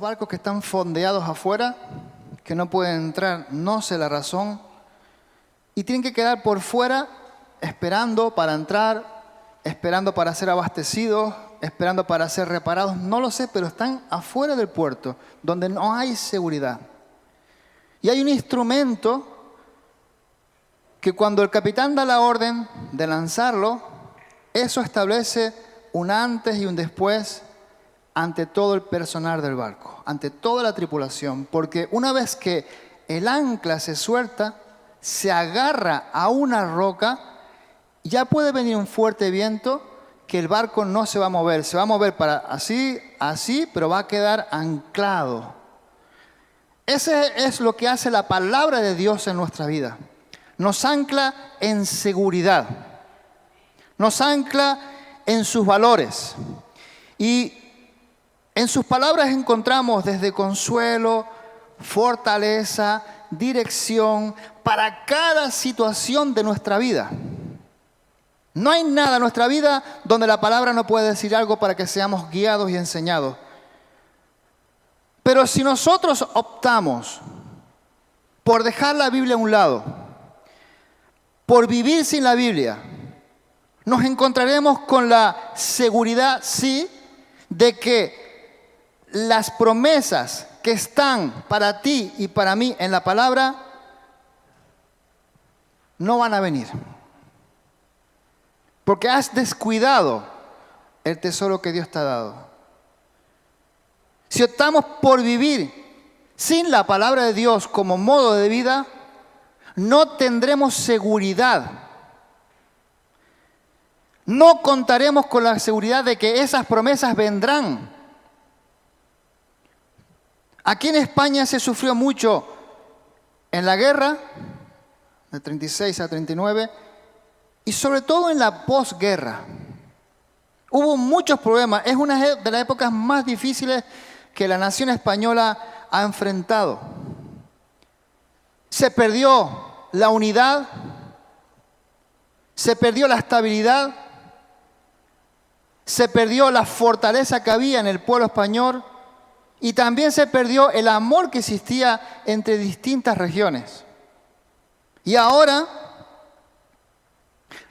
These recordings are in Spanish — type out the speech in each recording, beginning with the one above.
unos barcos que están fondeados afuera, que no pueden entrar, no sé la razón, y tienen que quedar por fuera esperando para entrar, esperando para ser abastecidos, esperando para ser reparados, no lo sé, pero están afuera del puerto, donde no hay seguridad. Y hay un instrumento que cuando el capitán da la orden de lanzarlo, eso establece un antes y un después ante todo el personal del barco, ante toda la tripulación, porque una vez que el ancla se suelta, se agarra a una roca, ya puede venir un fuerte viento que el barco no se va a mover para así, pero va a quedar anclado. Ese es lo que hace la palabra de Dios en nuestra vida. Nos ancla en seguridad, nos ancla en sus valores. Y en sus palabras encontramos desde consuelo, fortaleza, dirección para cada situación de nuestra vida. No hay nada en nuestra vida donde la palabra no puede decir algo para que seamos guiados y enseñados. Pero si nosotros optamos por dejar la Biblia a un lado, por vivir sin la Biblia, nos encontraremos con la seguridad, sí, de que las promesas que están para ti y para mí en la palabra no van a venir. Porque has descuidado el tesoro que Dios te ha dado. Si optamos por vivir sin la palabra de Dios como modo de vida, no tendremos seguridad. No contaremos con la seguridad de que esas promesas vendrán. Aquí en España se sufrió mucho en la guerra, de 36 a 39, y sobre todo en la posguerra. Hubo muchos problemas. Es una de las épocas más difíciles que la nación española ha enfrentado. Se perdió la unidad, se perdió la estabilidad, se perdió la fortaleza que había en el pueblo español y también se perdió el amor que existía entre distintas regiones. Y ahora,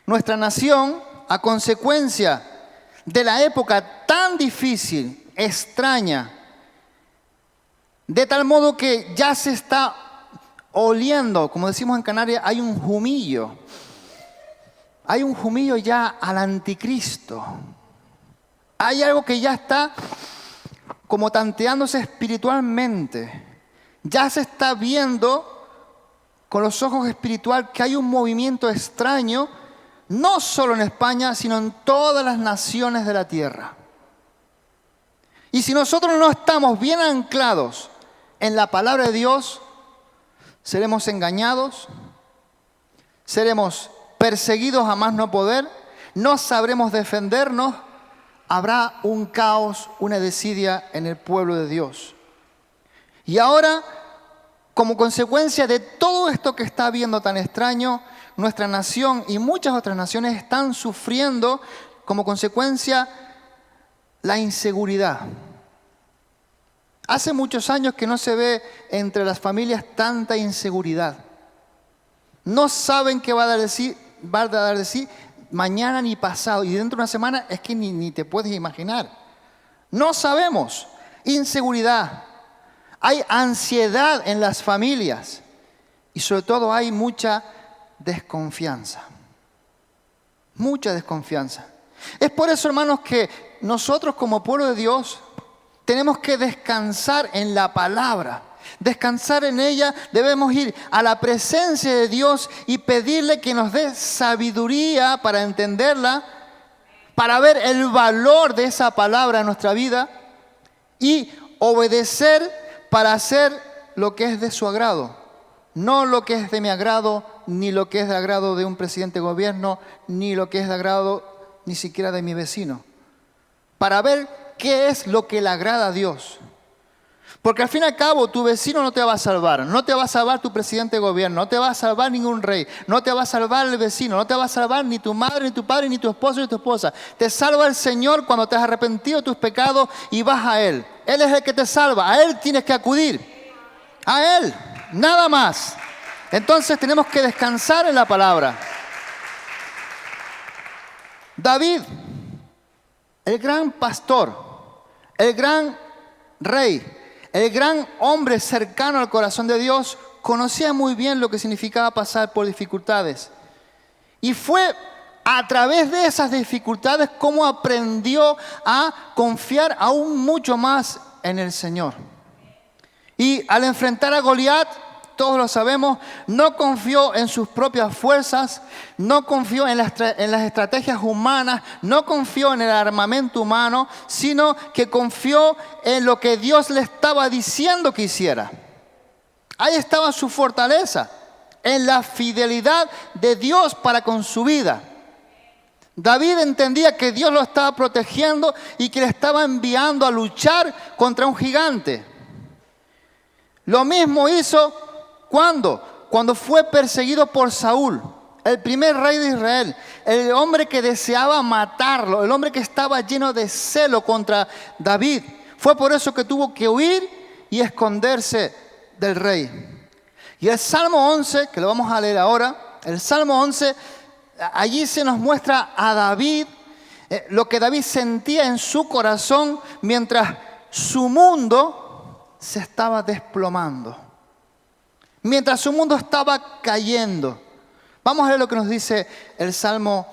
nuestra nación, a consecuencia de la época tan difícil, extraña, de tal modo que ya se está oliendo, como decimos en Canarias, hay un humillo. Hay un humillo ya al anticristo. Hay algo que ya está como tanteándose espiritualmente. Ya se está viendo con los ojos espirituales que hay un movimiento extraño, no solo en España, sino en todas las naciones de la tierra. Y si nosotros no estamos bien anclados en la palabra de Dios, seremos engañados, seremos perseguidos a más no poder, no sabremos defendernos, habrá un caos, una desidia en el pueblo de Dios. Y ahora, como consecuencia de todo esto que está viendo tan extraño, nuestra nación y muchas otras naciones están sufriendo como consecuencia la inseguridad. Hace muchos años que no se ve entre las familias tanta inseguridad. No saben qué va a dar de sí mañana ni pasado. Y dentro de una semana es que ni te puedes imaginar. No sabemos. Inseguridad. Hay ansiedad en las familias. Y sobre todo hay mucha desconfianza. Mucha desconfianza. Es por eso, hermanos, que nosotros como pueblo de Dios tenemos que descansar en la palabra. Descansar en ella, debemos ir a la presencia de Dios y pedirle que nos dé sabiduría para entenderla, para ver el valor de esa palabra en nuestra vida y obedecer para hacer lo que es de su agrado. No lo que es de mi agrado, ni lo que es de agrado de un presidente de gobierno, ni lo que es de agrado ni siquiera de mi vecino. Para ver qué es lo que le agrada a Dios. Porque al fin y al cabo tu vecino no te va a salvar, no te va a salvar tu presidente de gobierno, no te va a salvar ningún rey, no te va a salvar el vecino, no te va a salvar ni tu madre, ni tu padre, ni tu esposo, ni tu esposa. Te salva el Señor cuando te has arrepentido de tus pecados y vas a Él. Él es el que te salva. A Él tienes que acudir. A Él, nada más. Entonces tenemos que descansar en la palabra. David, el gran pastor, el gran rey, el gran hombre cercano al corazón de Dios, conocía muy bien lo que significaba pasar por dificultades. Y fue a través de esas dificultades como aprendió a confiar aún mucho más en el Señor. Y al enfrentar a Goliat, todos lo sabemos, no confió en sus propias fuerzas, no confió en las estrategias humanas, no confió en el armamento humano, sino que confió en lo que Dios le estaba diciendo que hiciera. Ahí estaba su fortaleza, en la fidelidad de Dios para con su vida. David entendía que Dios lo estaba protegiendo y que le estaba enviando a luchar contra un gigante. Lo mismo hizo cuando fue perseguido por Saúl, el primer rey de Israel, el hombre que deseaba matarlo, el hombre que estaba lleno de celo contra David. Fue por eso que tuvo que huir y esconderse del rey. Y el Salmo 11, que lo vamos a leer ahora, el Salmo 11, allí se nos muestra a David, lo que David sentía en su corazón mientras su mundo se estaba desplomando. Mientras su mundo estaba cayendo. Vamos a ver lo que nos dice el Salmo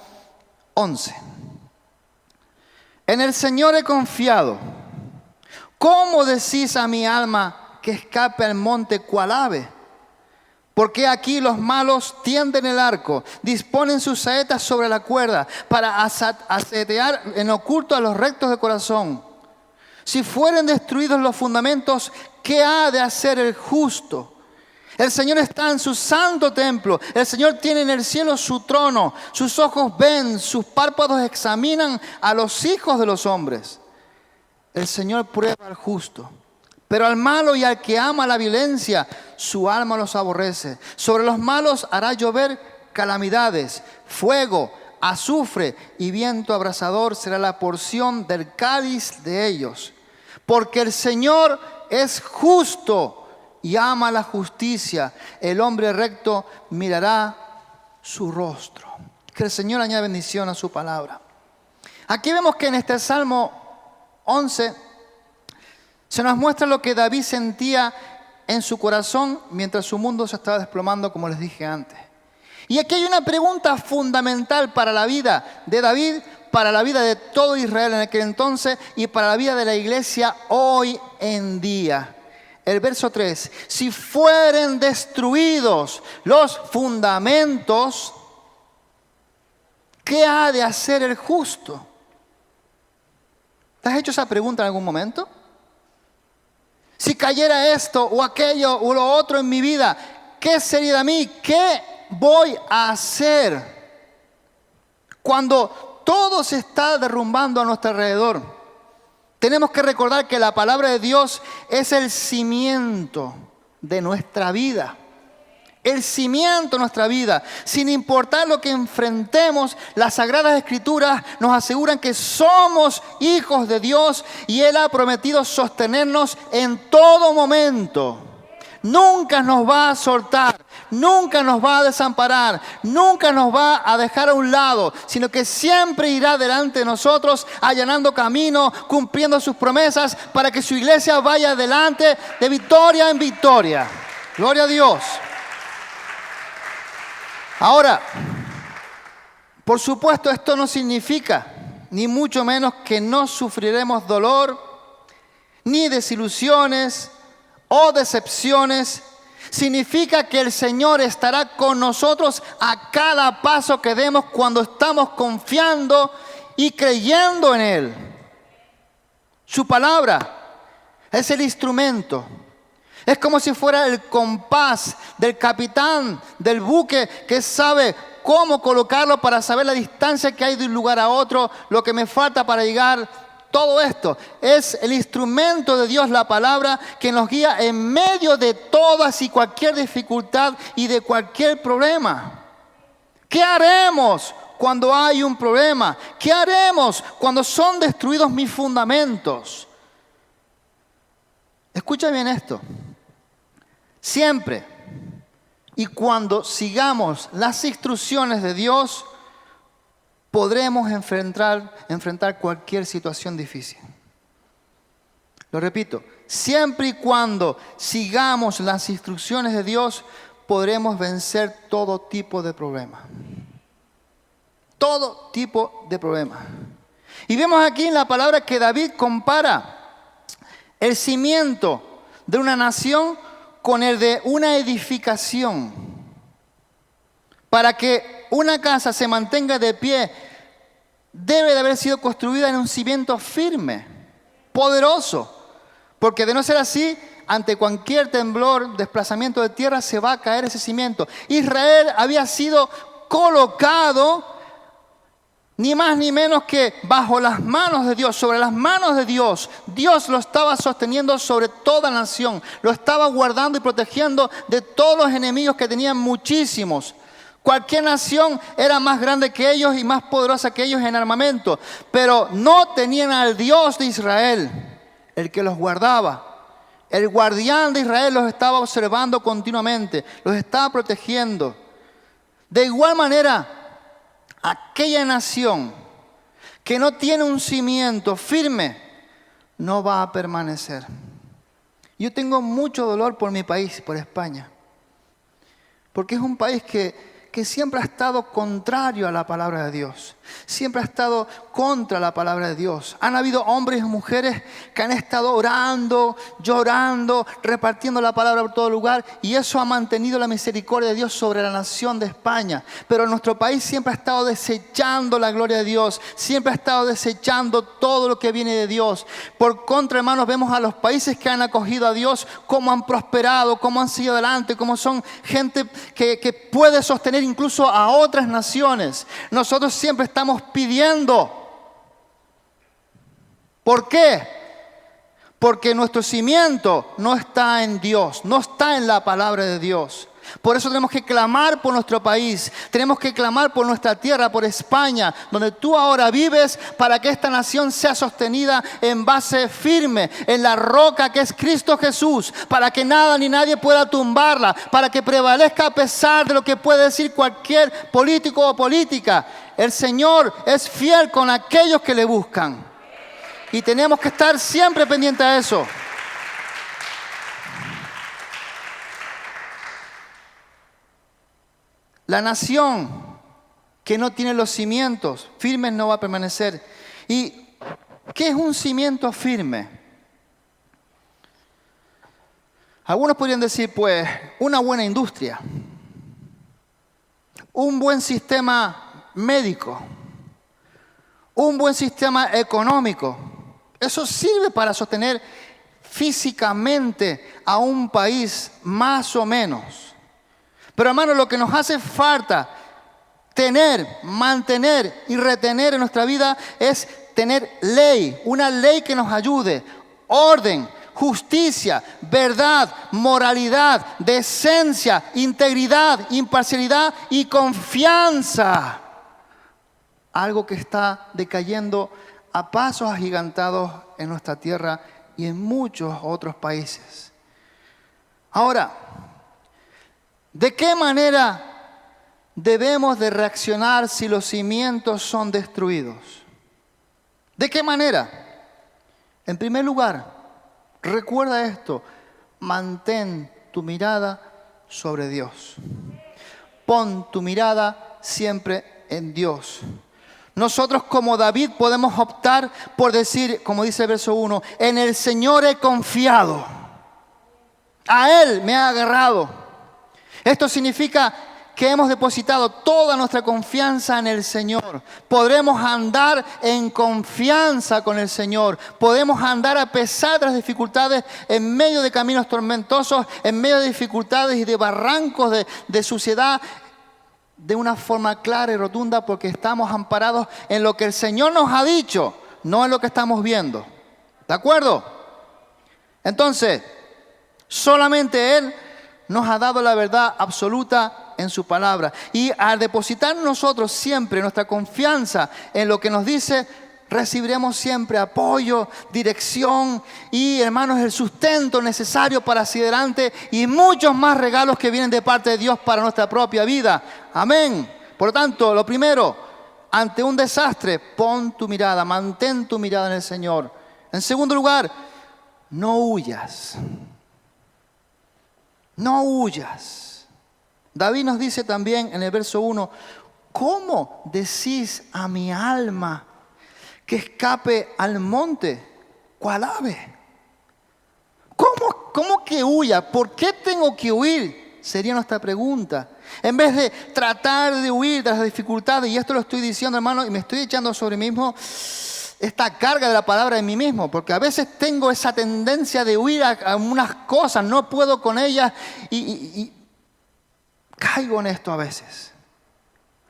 11. En el Señor he confiado. ¿Cómo decís a mi alma que escape al monte cual ave? Porque aquí los malos tienden el arco, disponen sus saetas sobre la cuerda para asetear en oculto a los rectos de corazón. Si fueren destruidos los fundamentos, ¿qué ha de hacer el justo? El Señor está en su santo templo. El Señor tiene en el cielo su trono. Sus ojos ven, sus párpados examinan a los hijos de los hombres. El Señor prueba al justo, pero al malo y al que ama la violencia, su alma los aborrece. Sobre los malos hará llover calamidades, fuego, azufre y viento abrasador será la porción del cáliz de ellos. Porque el Señor es justo y ama la justicia. El hombre recto mirará su rostro. Que el Señor añada bendición a su palabra. Aquí vemos que en este Salmo 11 se nos muestra lo que David sentía en su corazón mientras su mundo se estaba desplomando, como les dije antes. Y aquí hay una pregunta fundamental para la vida de David, para la vida de todo Israel en aquel entonces y para la vida de la iglesia hoy en día. El verso 3, si fueren destruidos los fundamentos, ¿qué ha de hacer el justo? ¿Te has hecho esa pregunta en algún momento? Si cayera esto o aquello o lo otro en mi vida, ¿qué sería de mí? ¿Qué voy a hacer cuando todo se está derrumbando a nuestro alrededor? Tenemos que recordar que la palabra de Dios es el cimiento de nuestra vida. El cimiento de nuestra vida. Sin importar lo que enfrentemos, las Sagradas Escrituras nos aseguran que somos hijos de Dios y Él ha prometido sostenernos en todo momento. Nunca nos va a soltar, nunca nos va a desamparar, nunca nos va a dejar a un lado, sino que siempre irá delante de nosotros, allanando camino, cumpliendo sus promesas para que su iglesia vaya adelante de victoria en victoria. Gloria a Dios. Ahora, por supuesto, esto no significa, ni mucho menos, que no sufriremos dolor, ni desilusiones o decepciones. Significa que el Señor estará con nosotros a cada paso que demos cuando estamos confiando y creyendo en Él. Su palabra es el instrumento. Es como si fuera el compás del capitán del buque que sabe cómo colocarlo para saber la distancia que hay de un lugar a otro, lo que me falta para llegar. Todo esto es el instrumento de Dios, la palabra, que nos guía en medio de todas y cualquier dificultad y de cualquier problema. ¿Qué haremos cuando hay un problema? ¿Qué haremos cuando son destruidos mis fundamentos? Escucha bien esto. Siempre y cuando sigamos las instrucciones de Dios, podremos enfrentar cualquier situación difícil. Lo repito, siempre y cuando sigamos las instrucciones de Dios, podremos vencer todo tipo de problema. Todo tipo de problema. Y vemos aquí en la palabra que David compara el cimiento de una nación con el de una edificación. Para que una casa se mantenga de pie, debe de haber sido construida en un cimiento firme, poderoso. Porque de no ser así, ante cualquier temblor, desplazamiento de tierra, se va a caer ese cimiento. Israel había sido colocado ni más ni menos que bajo las manos de Dios, sobre las manos de Dios. Dios lo estaba sosteniendo sobre toda nación. Lo estaba guardando y protegiendo de todos los enemigos que tenían muchísimos. Cualquier nación era más grande que ellos y más poderosa que ellos en armamento. Pero no tenían al Dios de Israel, el que los guardaba. El guardián de Israel los estaba observando continuamente, los estaba protegiendo. De igual manera, aquella nación que no tiene un cimiento firme no va a permanecer. Yo tengo mucho dolor por mi país, por España, porque es un país que siempre ha estado contrario a la palabra de Dios. Siempre ha estado contra la palabra de Dios. Han habido hombres y mujeres que han estado orando, llorando, repartiendo la palabra por todo lugar. Y eso ha mantenido la misericordia de Dios sobre la nación de España. Pero nuestro país siempre ha estado desechando la gloria de Dios. Siempre ha estado desechando todo lo que viene de Dios. Por contra, hermanos, vemos a los países que han acogido a Dios, cómo han prosperado, cómo han seguido adelante, cómo son gente que puede sostener incluso a otras naciones. Nosotros siempre estamos pidiendo. ¿Por qué? Porque nuestro cimiento no está en Dios, no está en la palabra de Dios. Por eso tenemos que clamar por nuestro país, tenemos que clamar por nuestra tierra, por España, donde tú ahora vives, para que esta nación sea sostenida en base firme, en la roca que es Cristo Jesús, para que nada ni nadie pueda tumbarla, para que prevalezca a pesar de lo que puede decir cualquier político o política. El Señor es fiel con aquellos que le buscan. Y tenemos que estar siempre pendientes a eso. La nación que no tiene los cimientos firmes no va a permanecer. ¿Y qué es un cimiento firme? Algunos podrían decir, pues, una buena industria, un buen sistema médico, un buen sistema económico. Eso sirve para sostener físicamente a un país más o menos. Pero hermanos, lo que nos hace falta tener, mantener y retener en nuestra vida es tener ley, una ley que nos ayude, orden, justicia, verdad, moralidad, decencia, integridad, imparcialidad y confianza. Algo que está decayendo a pasos agigantados en nuestra tierra y en muchos otros países. Ahora, ¿de qué manera debemos de reaccionar si los cimientos son destruidos? ¿De qué manera? En primer lugar, recuerda esto, mantén tu mirada sobre Dios. Pon tu mirada siempre en Dios. Nosotros como David podemos optar por decir, como dice el verso 1, en el Señor he confiado, a Él me ha agarrado. Esto significa que hemos depositado toda nuestra confianza en el Señor. Podremos andar en confianza con el Señor. Podemos andar a pesar de las dificultades, en medio de caminos tormentosos, en medio de dificultades y de barrancos de suciedad, de una forma clara y rotunda, porque estamos amparados en lo que el Señor nos ha dicho, no en lo que estamos viendo. ¿De acuerdo? Entonces, solamente Él nos ha dado la verdad absoluta en su palabra. Y al depositar nosotros siempre nuestra confianza en lo que nos dice, recibiremos siempre apoyo, dirección y, hermanos, el sustento necesario para hacia adelante y muchos más regalos que vienen de parte de Dios para nuestra propia vida. Amén. Por lo tanto, lo primero, ante un desastre, pon tu mirada, mantén tu mirada en el Señor. En segundo lugar, no huyas. No huyas. David nos dice también en el verso 1, ¿cómo decís a mi alma que escape al monte? ¿Cuál ave? ¿Cómo que huya? ¿Por qué tengo que huir? Sería nuestra pregunta. En vez de tratar de huir de las dificultades, y esto lo estoy diciendo, hermano, y me estoy echando sobre mí mismo esta carga de la palabra en mí mismo, porque a veces tengo esa tendencia de huir a unas cosas, no puedo con ellas y caigo en esto a veces.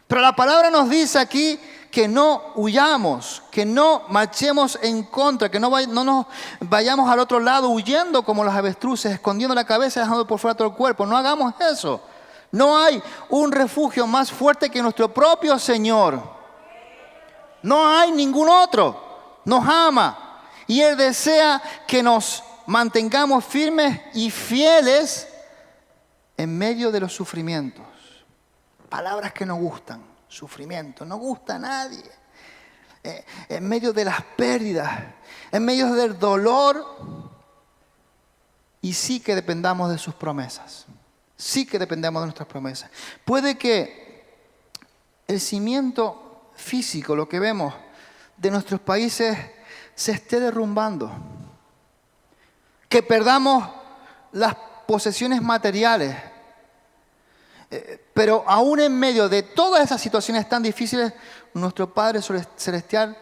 Pero la palabra nos dice aquí que no huyamos, que no marchemos en contra, que no nos vayamos al otro lado huyendo como los avestruces, escondiendo la cabeza y dejando por fuera todo el cuerpo. No hagamos eso. No hay un refugio más fuerte que nuestro propio Señor. No hay ningún otro. Nos ama y Él desea que nos mantengamos firmes y fieles en medio de los sufrimientos. Palabras que nos gustan. Sufrimiento. No gusta a nadie. En medio de las pérdidas. En medio del dolor. Y sí que dependamos de sus promesas. Sí que dependemos de nuestras promesas. Puede que el cimiento físico, lo que vemos de nuestros países, se esté derrumbando. Que perdamos las posesiones materiales. Pero aún en medio de todas esas situaciones tan difíciles, nuestro Padre Celestial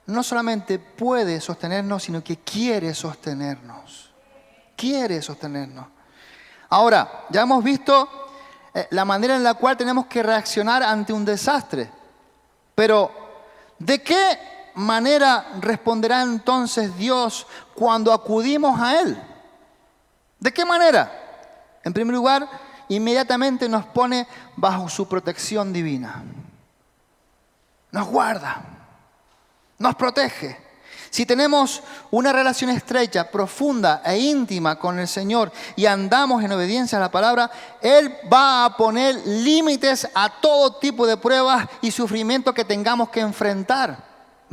no solamente puede sostenernos, sino que quiere sostenernos. Quiere sostenernos. Ahora, ya hemos visto la manera en la cual tenemos que reaccionar ante un desastre. Pero, ¿de qué manera responderá entonces Dios cuando acudimos a Él? ¿De qué manera? En primer lugar, inmediatamente nos pone bajo su protección divina. Nos guarda, nos protege. Si tenemos una relación estrecha, profunda e íntima con el Señor y andamos en obediencia a la palabra, Él va a poner límites a todo tipo de pruebas y sufrimiento que tengamos que enfrentar.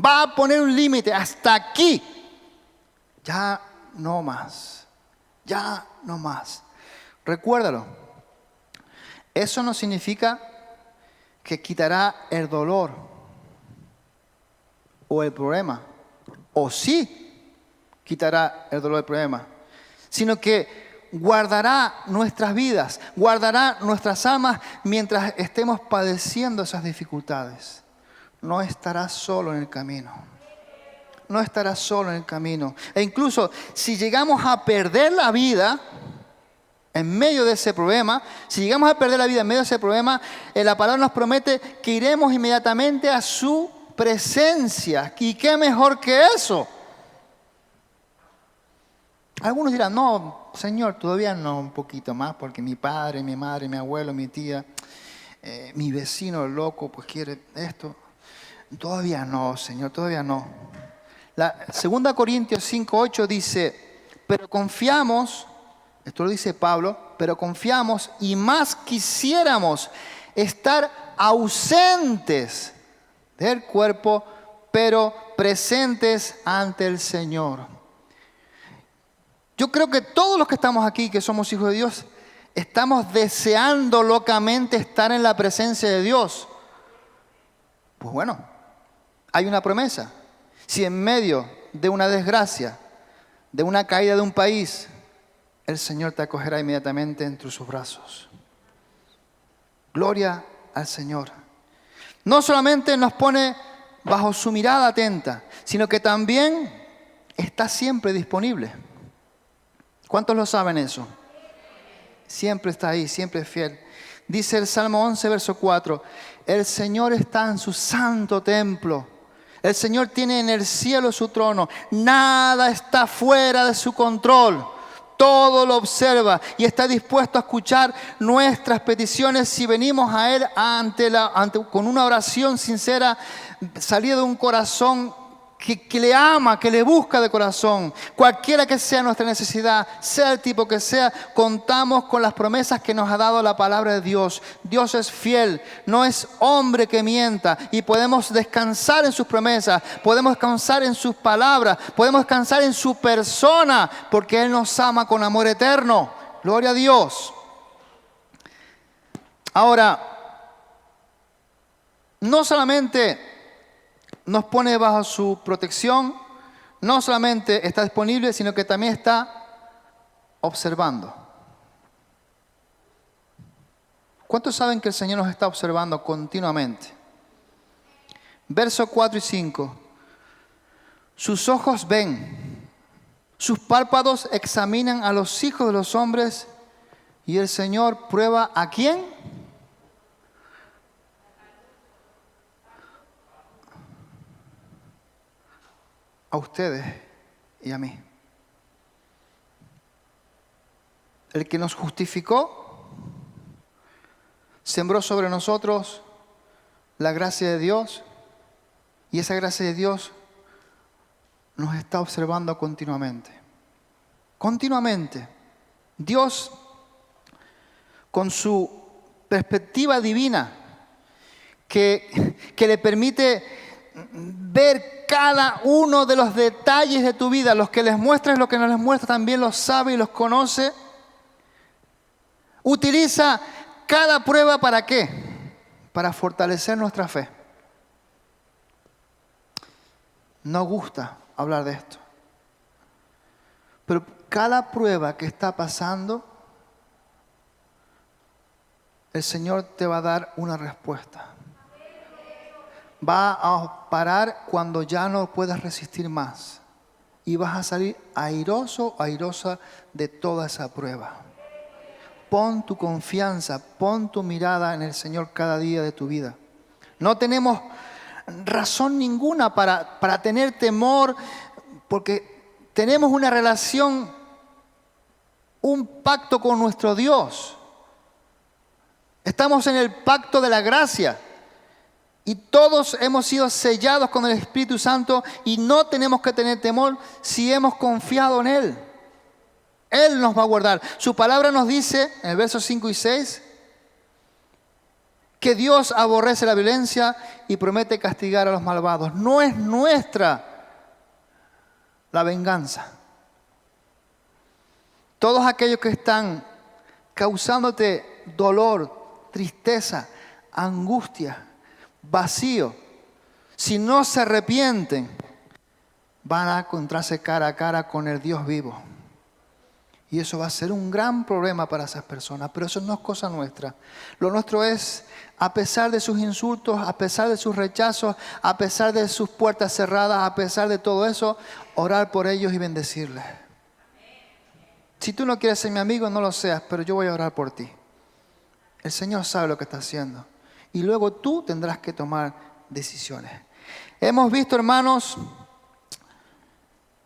Va a poner un límite hasta aquí. Ya no más. Ya no más. Recuérdalo. Eso no significa que quitará el dolor o el problema. O sí quitará el dolor del problema, sino que guardará nuestras vidas, guardará nuestras almas mientras estemos padeciendo esas dificultades. No estarás solo en el camino. No estarás solo en el camino. E incluso si llegamos a perder la vida en medio de ese problema, si llegamos a perder la vida en medio de ese problema, la palabra nos promete que iremos inmediatamente a su presencia. ¿Y qué mejor que eso? Algunos dirán, no, Señor, todavía no, un poquito más, porque mi padre, mi madre, mi abuelo, mi tía, mi vecino el loco, pues quiere esto. Todavía no, Señor, todavía no. La 2 Corintios 5:8 dice, pero confiamos, esto lo dice Pablo, pero confiamos y más quisiéramos estar ausentes del cuerpo, pero presentes ante el Señor. Yo creo que todos los que estamos aquí, que somos hijos de Dios, estamos deseando locamente estar en la presencia de Dios. Pues bueno, hay una promesa. Si en medio de una desgracia, de una caída de un país, el Señor te acogerá inmediatamente entre sus brazos. Gloria al Señor. No solamente nos pone bajo su mirada atenta, sino que también está siempre disponible. ¿Cuántos lo saben eso? Siempre está ahí, siempre es fiel. Dice el Salmo 11, verso 4, el Señor está en su santo templo. El Señor tiene en el cielo su trono. Nada está fuera de su control. Todo lo observa y está dispuesto a escuchar nuestras peticiones si venimos a Él con una oración sincera, salida de un corazón que le ama, que le busca de corazón. Cualquiera que sea nuestra necesidad, sea el tipo que sea, contamos con las promesas que nos ha dado la palabra de Dios. Dios es fiel, no es hombre que mienta, y podemos descansar en sus promesas, podemos descansar en sus palabras, podemos descansar en su persona, porque Él nos ama con amor eterno. Gloria a Dios. Ahora, no solamente nos pone bajo su protección, no solamente está disponible, sino que también está observando. ¿Cuántos saben que el Señor nos está observando continuamente? Versos 4 y 5. Sus ojos ven, sus párpados examinan a los hijos de los hombres, y el Señor prueba ¿a quién? A ustedes y a mí. El que nos justificó, sembró sobre nosotros la gracia de Dios, y esa gracia de Dios nos está observando continuamente. Continuamente. Dios, con su perspectiva divina, que le permite ver cada uno de los detalles de tu vida, los que les muestras, los que no les muestras, también los sabe y los conoce. Utiliza cada prueba ¿para qué? Para fortalecer nuestra fe. No gusta hablar de esto, pero cada prueba que está pasando, el Señor te va a dar una respuesta. Va a parar cuando ya no puedas resistir más. Y vas a salir airoso, airosa de toda esa prueba. Pon tu confianza, pon tu mirada en el Señor cada día de tu vida. No tenemos razón ninguna para tener temor, porque tenemos una relación, un pacto con nuestro Dios. Estamos en el pacto de la gracia. Y todos hemos sido sellados con el Espíritu Santo, y no tenemos que tener temor si hemos confiado en Él. Él nos va a guardar. Su palabra nos dice, en el verso 5 y 6, que Dios aborrece la violencia y promete castigar a los malvados. No es nuestra la venganza. Todos aquellos que están causándote dolor, tristeza, angustia, vacío, si no se arrepienten, van a encontrarse cara a cara con el Dios vivo. Y eso va a ser un gran problema para esas personas. Pero eso no es cosa nuestra. Lo nuestro es, a pesar de sus insultos, a pesar de sus rechazos, a pesar de sus puertas cerradas, a pesar de todo eso, orar por ellos y bendecirles. Si tú no quieres ser mi amigo, no lo seas, pero yo voy a orar por ti. El Señor sabe lo que está haciendo. Y luego tú tendrás que tomar decisiones. Hemos visto, hermanos,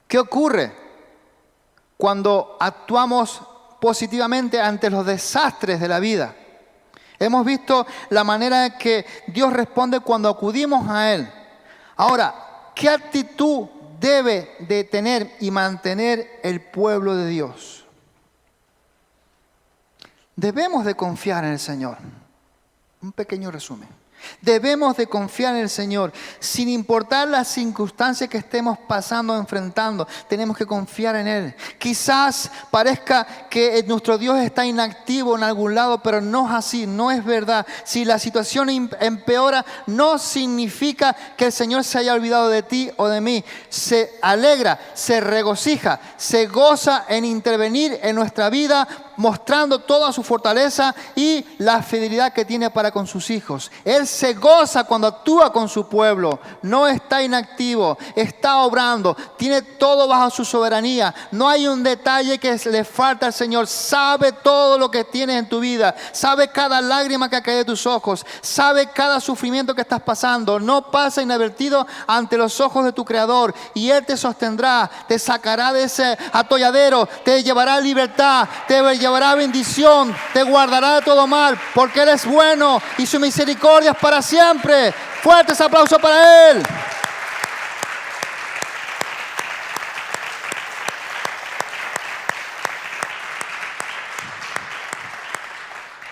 ¿qué ocurre cuando actuamos positivamente ante los desastres de la vida? Hemos visto la manera en que Dios responde cuando acudimos a Él. Ahora, ¿qué actitud debe de tener y mantener el pueblo de Dios? Debemos de confiar en el Señor. Un pequeño resumen. Debemos de confiar en el Señor, sin importar las circunstancias que estemos pasando o enfrentando. Tenemos que confiar en Él. Quizás parezca que nuestro Dios está inactivo en algún lado, pero no es así, no es verdad. Si la situación empeora, no significa que el Señor se haya olvidado de ti o de mí. Se alegra, se regocija, se goza en intervenir en nuestra vida, mostrando toda su fortaleza y la fidelidad que tiene para con sus hijos. Él se goza cuando actúa con su pueblo. No está inactivo, está obrando, tiene todo bajo su soberanía. No hay un detalle que le falta al Señor. Sabe todo lo que tienes en tu vida, sabe cada lágrima que cae de tus ojos, sabe cada sufrimiento que estás pasando. No pasa inadvertido ante los ojos de tu Creador, y Él te sostendrá, te sacará de ese atolladero, te llevará a libertad, te llevará bendición, te guardará de todo mal, porque Él es bueno y su misericordia es para siempre. Fuertes aplausos para Él.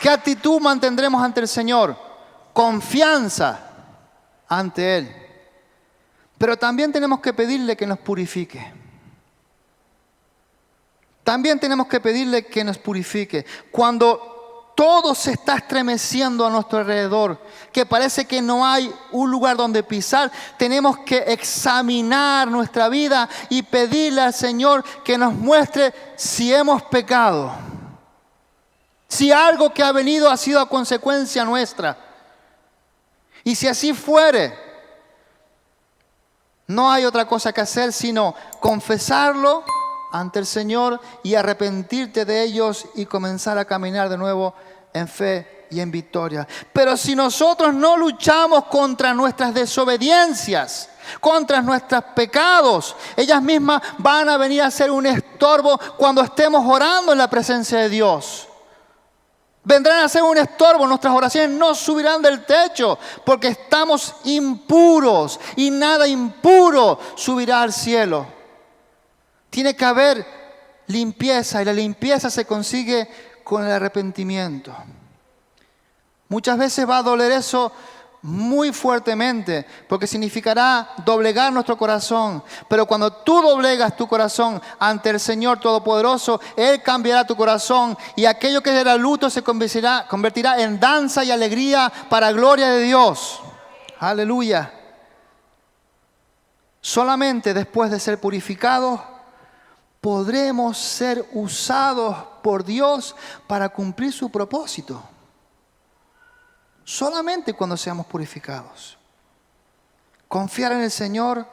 ¿Qué actitud mantendremos ante el Señor? Confianza ante Él. Pero también tenemos que pedirle que nos purifique. También tenemos que pedirle que nos purifique. Cuando todo se está estremeciendo a nuestro alrededor, que parece que no hay un lugar donde pisar, tenemos que examinar nuestra vida y pedirle al Señor que nos muestre si hemos pecado. Si algo que ha venido ha sido a consecuencia nuestra. Y si así fuere, no hay otra cosa que hacer sino confesarlo ante el Señor y arrepentirte de ellos y comenzar a caminar de nuevo en fe y en victoria. Pero si nosotros no luchamos contra nuestras desobediencias, contra nuestros pecados, ellas mismas van a venir a ser un estorbo cuando estemos orando en la presencia de Dios. Vendrán a ser un estorbo, nuestras oraciones no subirán del techo porque estamos impuros y nada impuro subirá al cielo. Tiene que haber limpieza y la limpieza se consigue con el arrepentimiento. Muchas veces va a doler eso muy fuertemente porque significará doblegar nuestro corazón. Pero cuando tú doblegas tu corazón ante el Señor Todopoderoso, Él cambiará tu corazón y aquello que era luto se convertirá en danza y alegría para gloria de Dios. Aleluya. Solamente después de ser purificados podremos ser usados por Dios para cumplir su propósito. Solamente cuando seamos purificados. Confiar en el Señor,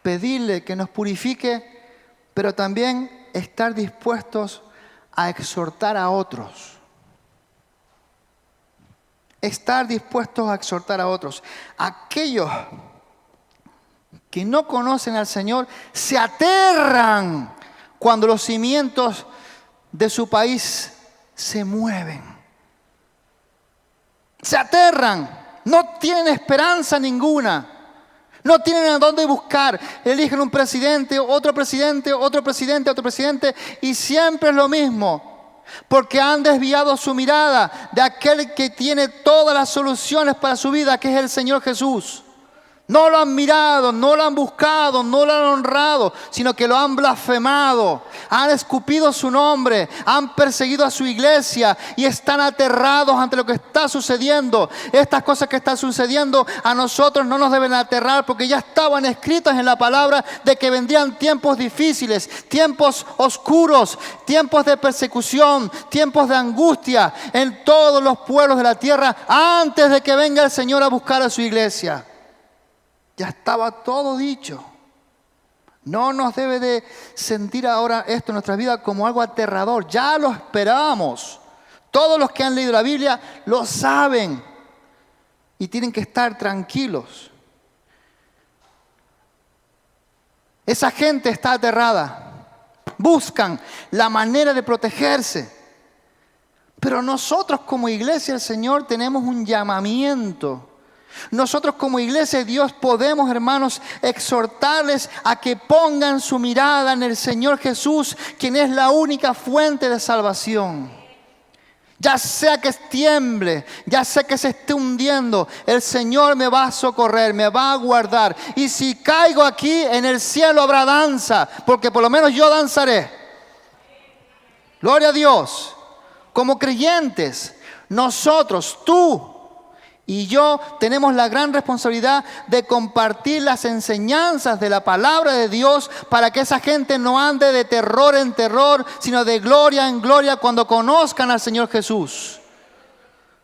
pedirle que nos purifique, pero también estar dispuestos a exhortar a otros. Estar dispuestos a exhortar a otros. Aquellos que no conocen al Señor se aterran cuando los cimientos de su país se mueven. Se aterran, no tienen esperanza ninguna, no tienen a dónde buscar. Eligen un presidente, otro presidente, otro presidente, otro presidente y siempre es lo mismo. Porque han desviado su mirada de aquel que tiene todas las soluciones para su vida, que es el Señor Jesús. No lo han mirado, no lo han buscado, no lo han honrado, sino que lo han blasfemado. Han escupido su nombre, han perseguido a su iglesia y están aterrados ante lo que está sucediendo. Estas cosas que están sucediendo a nosotros no nos deben aterrar porque ya estaban escritas en la palabra de que vendrían tiempos difíciles, tiempos oscuros, tiempos de persecución, tiempos de angustia en todos los pueblos de la tierra antes de que venga el Señor a buscar a su iglesia. Ya estaba todo dicho. No nos debe de sentir ahora esto en nuestra vida como algo aterrador. Ya lo esperábamos. Todos los que han leído la Biblia lo saben. Y tienen que estar tranquilos. Esa gente está aterrada. Buscan la manera de protegerse. Pero nosotros como iglesia del Señor tenemos un llamamiento. Nosotros como iglesia de Dios podemos, hermanos, exhortarles a que pongan su mirada en el Señor Jesús, quien es la única fuente de salvación. Ya sea que tiemble, ya sea que se esté hundiendo, el Señor me va a socorrer, me va a guardar. Y si caigo aquí, en el cielo habrá danza, porque por lo menos yo danzaré. Gloria a Dios. Como creyentes, nosotros, tú y yo tenemos la gran responsabilidad de compartir las enseñanzas de la palabra de Dios para que esa gente no ande de terror en terror, sino de gloria en gloria cuando conozcan al Señor Jesús.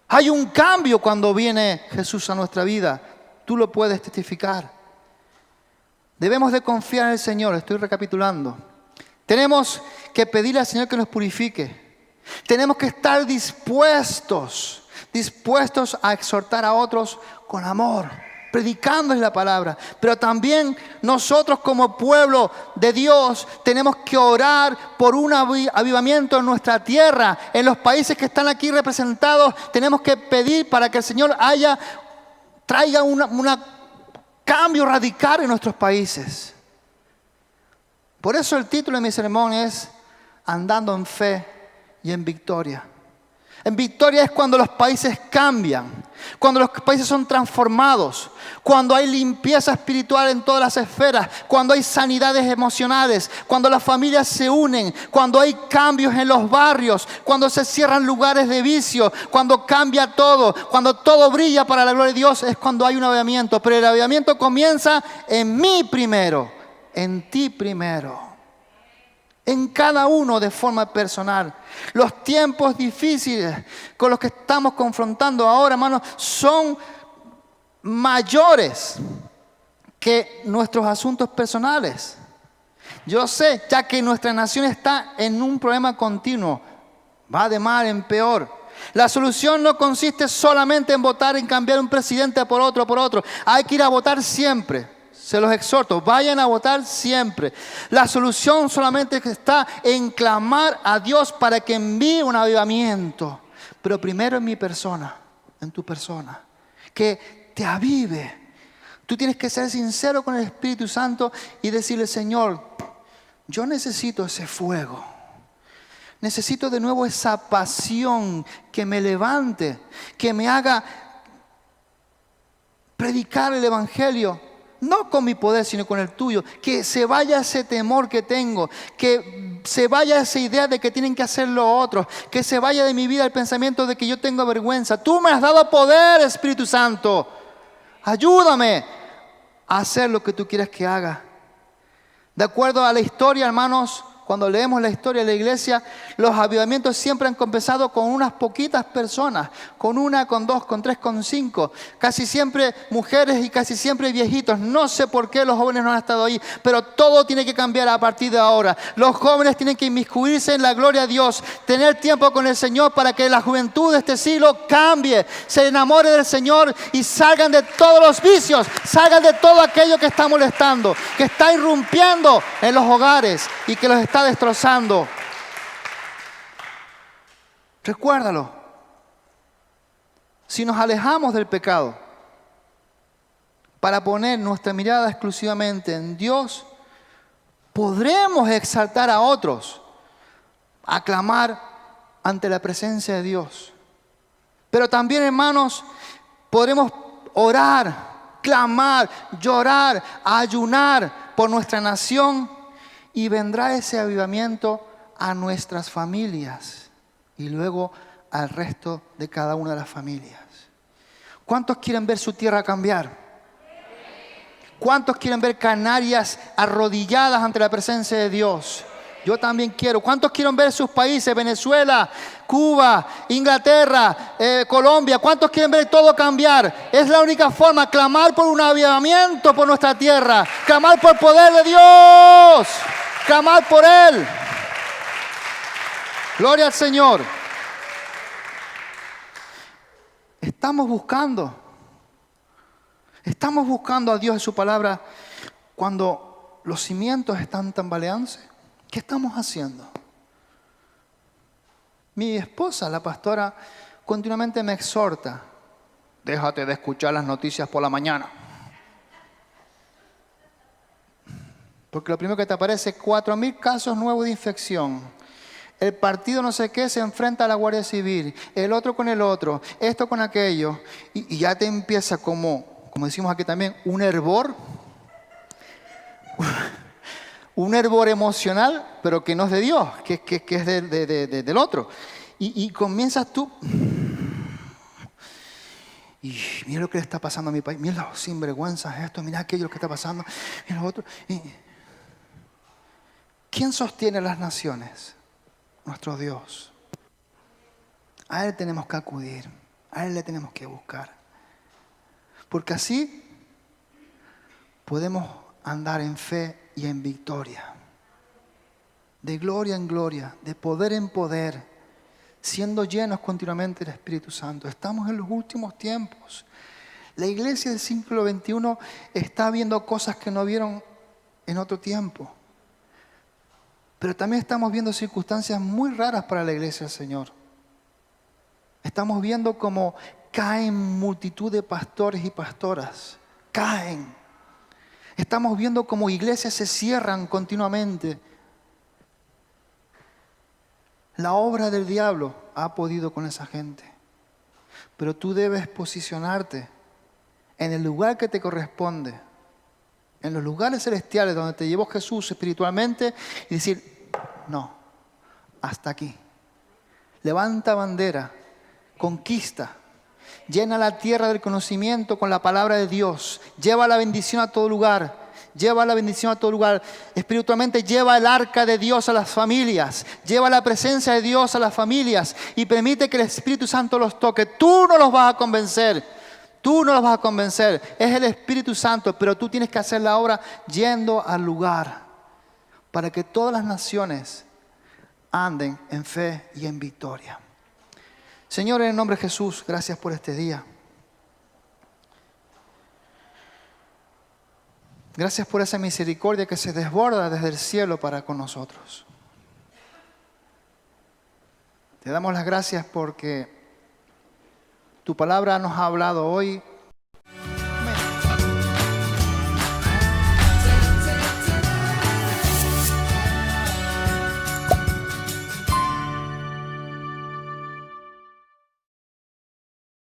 Hay un cambio cuando viene Jesús a nuestra vida. Tú lo puedes testificar. Debemos de confiar en el Señor. Estoy recapitulando. Tenemos que pedirle al Señor que nos purifique. Tenemos que estar dispuestos a exhortar a otros con amor, predicándoles la palabra. Pero también nosotros como pueblo de Dios tenemos que orar por un avivamiento en nuestra tierra, en los países que están aquí representados. Tenemos que pedir para que el Señor traiga un cambio radical en nuestros países. Por eso el título de mi sermón es Andando en fe y en victoria. En victoria es cuando los países cambian, cuando los países son transformados, cuando hay limpieza espiritual en todas las esferas, cuando hay sanidades emocionales, cuando las familias se unen, cuando hay cambios en los barrios, cuando se cierran lugares de vicio, cuando cambia todo, cuando todo brilla para la gloria de Dios, es cuando hay un avivamiento. Pero el avivamiento comienza en mí primero, en ti primero. En cada uno de forma personal. Los tiempos difíciles con los que estamos confrontando ahora, hermanos, son mayores que nuestros asuntos personales. Yo sé, ya que nuestra nación está en un problema continuo, va de mal en peor. La solución no consiste solamente en votar, en cambiar un presidente por otro. Hay que ir a votar siempre. Se los exhorto, vayan a votar siempre. La solución solamente está en clamar a Dios para que envíe un avivamiento. Pero primero en mi persona, en tu persona. Que te avive. Tú tienes que ser sincero con el Espíritu Santo y decirle, Señor, yo necesito ese fuego. Necesito de nuevo esa pasión que me levante, que me haga predicar el Evangelio. No con mi poder, sino con el tuyo. Que se vaya ese temor que tengo. Que se vaya esa idea de que tienen que hacerlo otros. Que se vaya de mi vida el pensamiento de que yo tengo vergüenza. Tú me has dado poder, Espíritu Santo. Ayúdame a hacer lo que tú quieres que haga. De acuerdo a la historia, hermanos, cuando leemos la historia de la iglesia, los avivamientos siempre han comenzado con unas poquitas personas, con una, con dos, con tres, con cinco, casi siempre mujeres y casi siempre viejitos. No sé por qué los jóvenes no han estado ahí, pero todo tiene que cambiar a partir de ahora. Los jóvenes tienen que inmiscuirse en la gloria de Dios, tener tiempo con el Señor para que la juventud de este siglo cambie, se enamore del Señor y salgan de todos los vicios, salgan de todo aquello que está molestando, que está irrumpiendo en los hogares y que los está destrozando. Recuérdalo. Si nos alejamos del pecado para poner nuestra mirada exclusivamente en Dios, podremos exaltar a otros, aclamar ante la presencia de Dios. Pero también, hermanos, podremos orar, clamar, llorar, ayunar por nuestra nación. Y vendrá ese avivamiento a nuestras familias y luego al resto de cada una de las familias. ¿Cuántos quieren ver su tierra cambiar? ¿Cuántos quieren ver Canarias arrodilladas ante la presencia de Dios? Yo también quiero. ¿Cuántos quieren ver sus países? Venezuela, Cuba, Inglaterra, Colombia. ¿Cuántos quieren ver todo cambiar? Es la única forma, clamar por un avivamiento por nuestra tierra. Clamar por el poder de Dios. Clamar por Él. Gloria al Señor. Estamos buscando a Dios en su palabra cuando los cimientos están tambaleándose. ¿Qué estamos haciendo? Mi esposa, la pastora, continuamente me exhorta: déjate de escuchar las noticias por la mañana. Porque lo primero que te aparece es 4.000 casos nuevos de infección. El partido no sé qué se enfrenta a la Guardia Civil. El otro con el otro. Esto con aquello. Y ya te empieza como decimos aquí también, un hervor. Un hervor emocional, pero que no es de Dios, que es del otro. Y comienzas tú. Y mira lo que le está pasando a mi país. Mira los sinvergüenzas esto. Mira aquello que está pasando. Mira lo otro. ¿Quién sostiene las naciones? Nuestro Dios. A Él tenemos que acudir. A Él le tenemos que buscar. Porque así podemos andar en fe y en victoria. De gloria en gloria, de poder en poder, siendo llenos continuamente del Espíritu Santo. Estamos en los últimos tiempos. La iglesia del siglo XXI está viendo cosas que no vieron en otro tiempo. Pero también estamos viendo circunstancias muy raras para la iglesia del Señor. Estamos viendo cómo caen multitud de pastores y pastoras. Caen. Estamos viendo cómo iglesias se cierran continuamente. La obra del diablo ha podido con esa gente. Pero tú debes posicionarte en el lugar que te corresponde, en los lugares celestiales donde te llevó Jesús espiritualmente y decir, no, hasta aquí. Levanta bandera, conquista, llena la tierra del conocimiento con la palabra de Dios, lleva la bendición a todo lugar. Lleva la bendición a todo lugar. Espiritualmente lleva el arca de Dios a las familias. Lleva la presencia de Dios a las familias. Y permite que el Espíritu Santo los toque. Tú no los vas a convencer. Tú no los vas a convencer. Es el Espíritu Santo. Pero tú tienes que hacer la obra yendo al lugar. Para que todas las naciones anden en fe y en victoria. Señor, en el nombre de Jesús, gracias por este día. Gracias por esa misericordia que se desborda desde el cielo para con nosotros. Te damos las gracias porque tu palabra nos ha hablado hoy